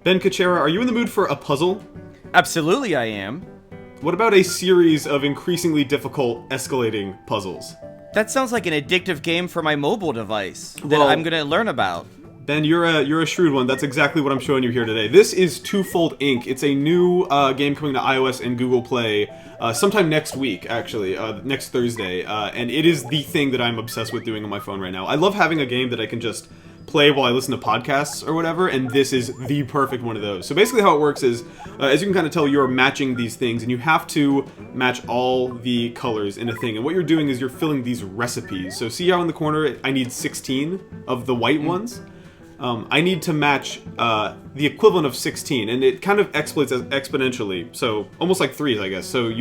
Ben Kuchera, are you in the mood for a puzzle? Absolutely I am. What about a series of increasingly difficult escalating puzzles? That sounds like an addictive game for my mobile device that Well, I'm going to learn about. Ben, you're a shrewd one. That's exactly what I'm showing you here today. This is Twofold Inc. It's a new game coming to iOS and Google Play sometime next week, actually, next Thursday. And it is the thing that I'm obsessed with doing on my phone right now. I love having a game that I can just play while I listen to podcasts or whatever, and this is the perfect one of those. So basically how it works is, as you can kind of tell, you're matching these things, and you have to match all the colors in a thing. And what you're doing is you're filling these recipes. So see how in the corner I need 16 of the white ones? I need to match the equivalent of 16, and it kind of escalates exponentially, so almost like threes, I guess. So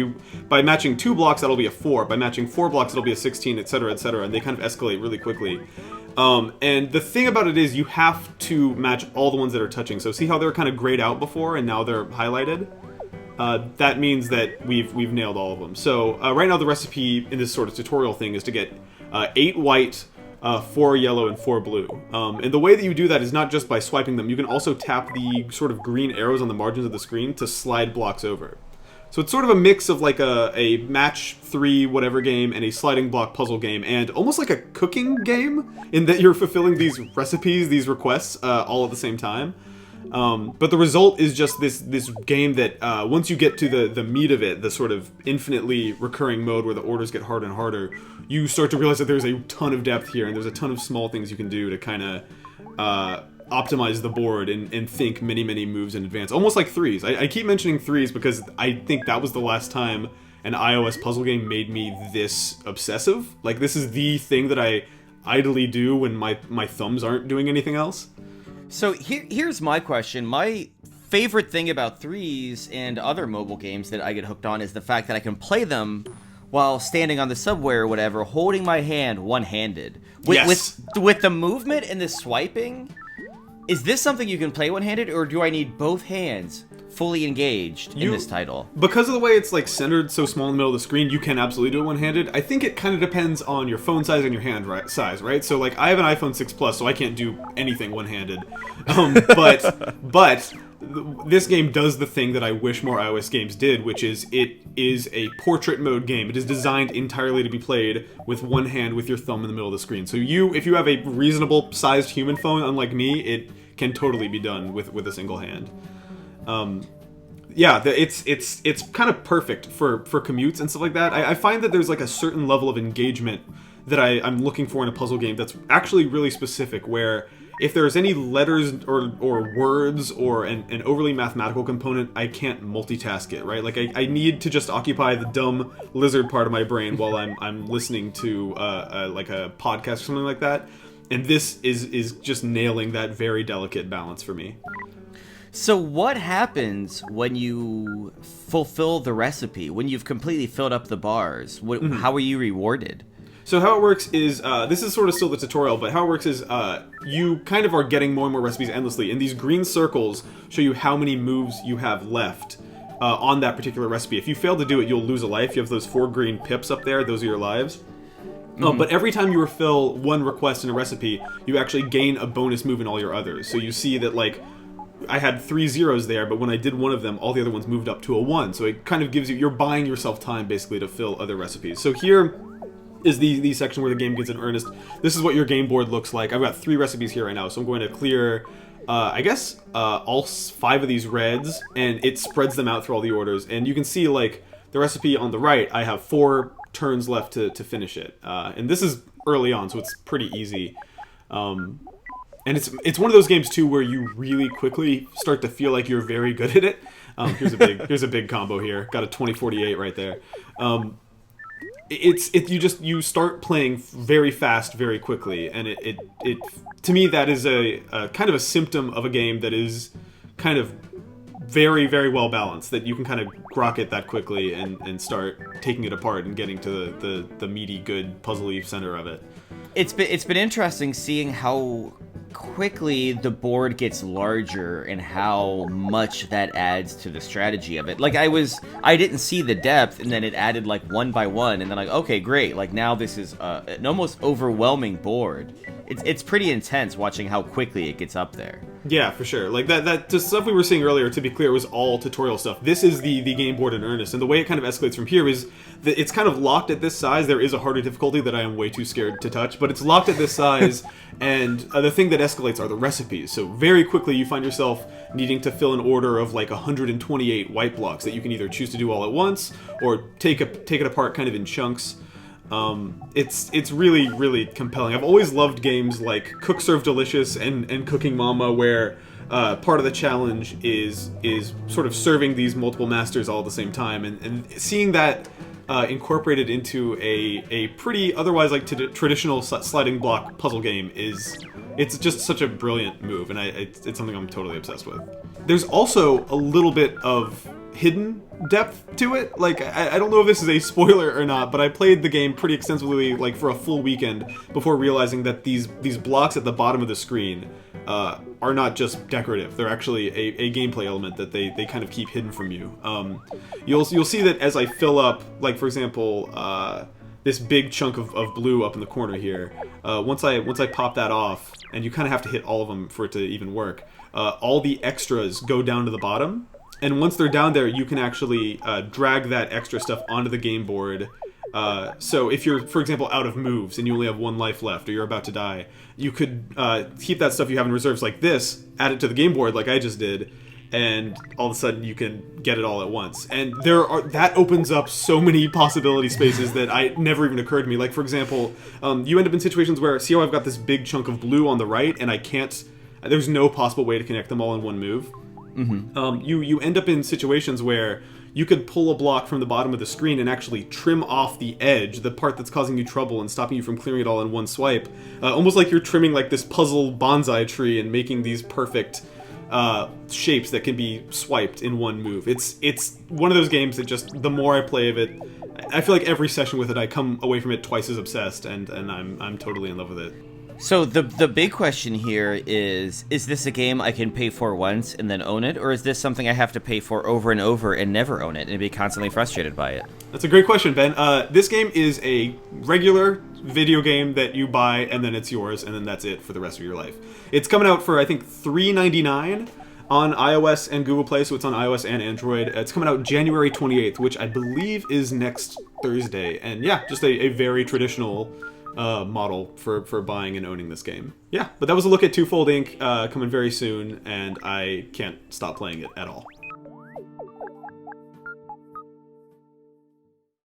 by matching 2 blocks, that'll be a 4. By matching 4 blocks, it'll be a 16, etc., etc., and they kind of escalate really quickly. And the thing about it is you have to match all the ones that are touching. So see how they were kind of grayed out before, and now they're highlighted? That means that we've nailed all of them. So right now the recipe in this sort of tutorial thing is to get 8 white, 4 yellow, and 4 blue. And the way that you do that is not just by swiping them. You can also tap the sort of green arrows on the margins of the screen to slide blocks over. So it's sort of a mix of like a match 3 whatever game and a sliding block puzzle game, and almost like a cooking game in that you're fulfilling these recipes, these requests, all at the same time. But the result is just this game that once you get to the meat of it, the sort of infinitely recurring mode where the orders get harder and harder, you start to realize that there's a ton of depth here, and there's a ton of small things you can do to kind of optimize the board and think many, many moves in advance. Almost like threes. I keep mentioning threes because I think that was the last time an iOS puzzle game made me this obsessive. Like, this is the thing that I idly do when my thumbs aren't doing anything else. So here's my question. My favorite thing about threes and other mobile games that I get hooked on is the fact that I can play them while standing on the subway or whatever, holding my hand one-handed. Yes. With the movement and the swiping, is this something you can play one-handed, or do I need both hands fully engaged in this title? Because of the way it's like centered so small in the middle of the screen, you can absolutely do it one-handed. I think it kind of depends on your phone size and your hand size, right? So like I have an iPhone 6 Plus, so I can't do anything one-handed. But this game does the thing that I wish more iOS games did, which is it is a portrait mode game. It is designed entirely to be played with one hand with your thumb in the middle of the screen. So if you have a reasonable sized human phone, unlike me, it can totally be done with a single hand. Yeah, it's kind of perfect for commutes and stuff like that. I find that there's like a certain level of engagement that I'm looking for in a puzzle game that's actually really specific, where if there's any letters or words or an overly mathematical component, I can't multitask it, right? Like I need to just occupy the dumb lizard part of my brain while I'm listening to like a podcast or something like that. And this is just nailing that very delicate balance for me. So what happens when you fulfill the recipe, when you've completely filled up the bars? How are you rewarded? So how it works is, this is sort of still the tutorial, but how it works is you kind of are getting more and more recipes endlessly, and these green circles show you how many moves you have left on that particular recipe. If you fail to do it, you'll lose a life. You have those 4 green pips up there, those are your lives. But every time you refill one request in a recipe, you actually gain a bonus move in all your others. So you see that, like, I had 3 zeros there, but when I did one of them, all the other ones moved up to a 1. So it kind of gives you're buying yourself time, basically, to fill other recipes. So here is the section where the game gets in earnest. This is what your game board looks like. I've got 3 recipes here right now, so I'm going to clear, I guess, all 5 of these reds, and it spreads them out through all the orders. And you can see, like, the recipe on the right, I have 4 turns left to finish it. And this is early on, so it's pretty easy. And it's one of those games too where you really quickly start to feel like you're very good at it. Here's a big combo here. Got a 2048 right there. You start playing very fast very quickly, and it to me that is a kind of a symptom of a game that is kind of very, very well balanced, that you can kind of grok it that quickly and start taking it apart and getting to the meaty, good, puzzly center of it. It's been interesting seeing how quickly the board gets larger and how much that adds to the strategy of it. Like I didn't see the depth, and then it added like one by one, and then like, okay, great, like now this is an almost overwhelming board. it's pretty intense watching how quickly it gets up there. Yeah, for sure. Like that the stuff we were seeing earlier, to be clear, was all tutorial stuff. This is the game board in earnest, and the way it kind of escalates from here is that it's kind of locked at this size. There is a harder difficulty that I am way too scared to touch, but it's locked at this size, and the thing that escalates are the recipes. So very quickly you find yourself needing to fill an order of like 128 white blocks that you can either choose to do all at once or take it apart kind of in chunks. It's really, really compelling. I've always loved games like Cook Serve Delicious and Cooking Mama, where part of the challenge is sort of serving these multiple masters all at the same time, and seeing that incorporated into a pretty otherwise like traditional sliding block puzzle game it's just such a brilliant move, and it's something I'm totally obsessed with. There's also a little bit of hidden depth to it. Like, I don't know if this is a spoiler or not, but I played the game pretty extensively, like for a full weekend, before realizing that these blocks at the bottom of the screen are not just decorative. They're actually a gameplay element that they kind of keep hidden from you. You'll see that as I fill up, like for example, this big chunk of blue up in the corner here. Once I pop that off, and you kind of have to hit all of them for it to even work, all the extras go down to the bottom. And once they're down there, you can actually drag that extra stuff onto the game board. So if you're, for example, out of moves and you only have 1 life left, or you're about to die, you could keep that stuff you have in reserves like this, add it to the game board like I just did, and all of a sudden you can get it all at once. And that opens up so many possibility spaces that never even occurred to me. Like, for example, you end up in situations where, see how I've got this big chunk of blue on the right, and there's no possible way to connect them all in one move. Mm-hmm. You end up in situations where you could pull a block from the bottom of the screen and actually trim off the edge, the part that's causing you trouble and stopping you from clearing it all in one swipe. Almost like you're trimming like this puzzle bonsai tree and making these perfect shapes that can be swiped in one move. It's one of those games that just, the more I play of it, I feel like every session with it I come away from it twice as obsessed, and I'm totally in love with it. So the big question here is this a game I can pay for once and then own it, or is this something I have to pay for over and over and never own it and be constantly frustrated by it? That's a great question, Ben. This game is a regular video game that you buy and then it's yours, and then that's it for the rest of your life. It's coming out for, I think, $3.99 on iOS and Google Play, so it's on iOS and Android. It's coming out January 28th, which I believe is next Thursday. And yeah, just a very traditional model for buying and owning this game. Yeah, but that was a look at Twofold Inc. Coming very soon, and I can't stop playing it at all.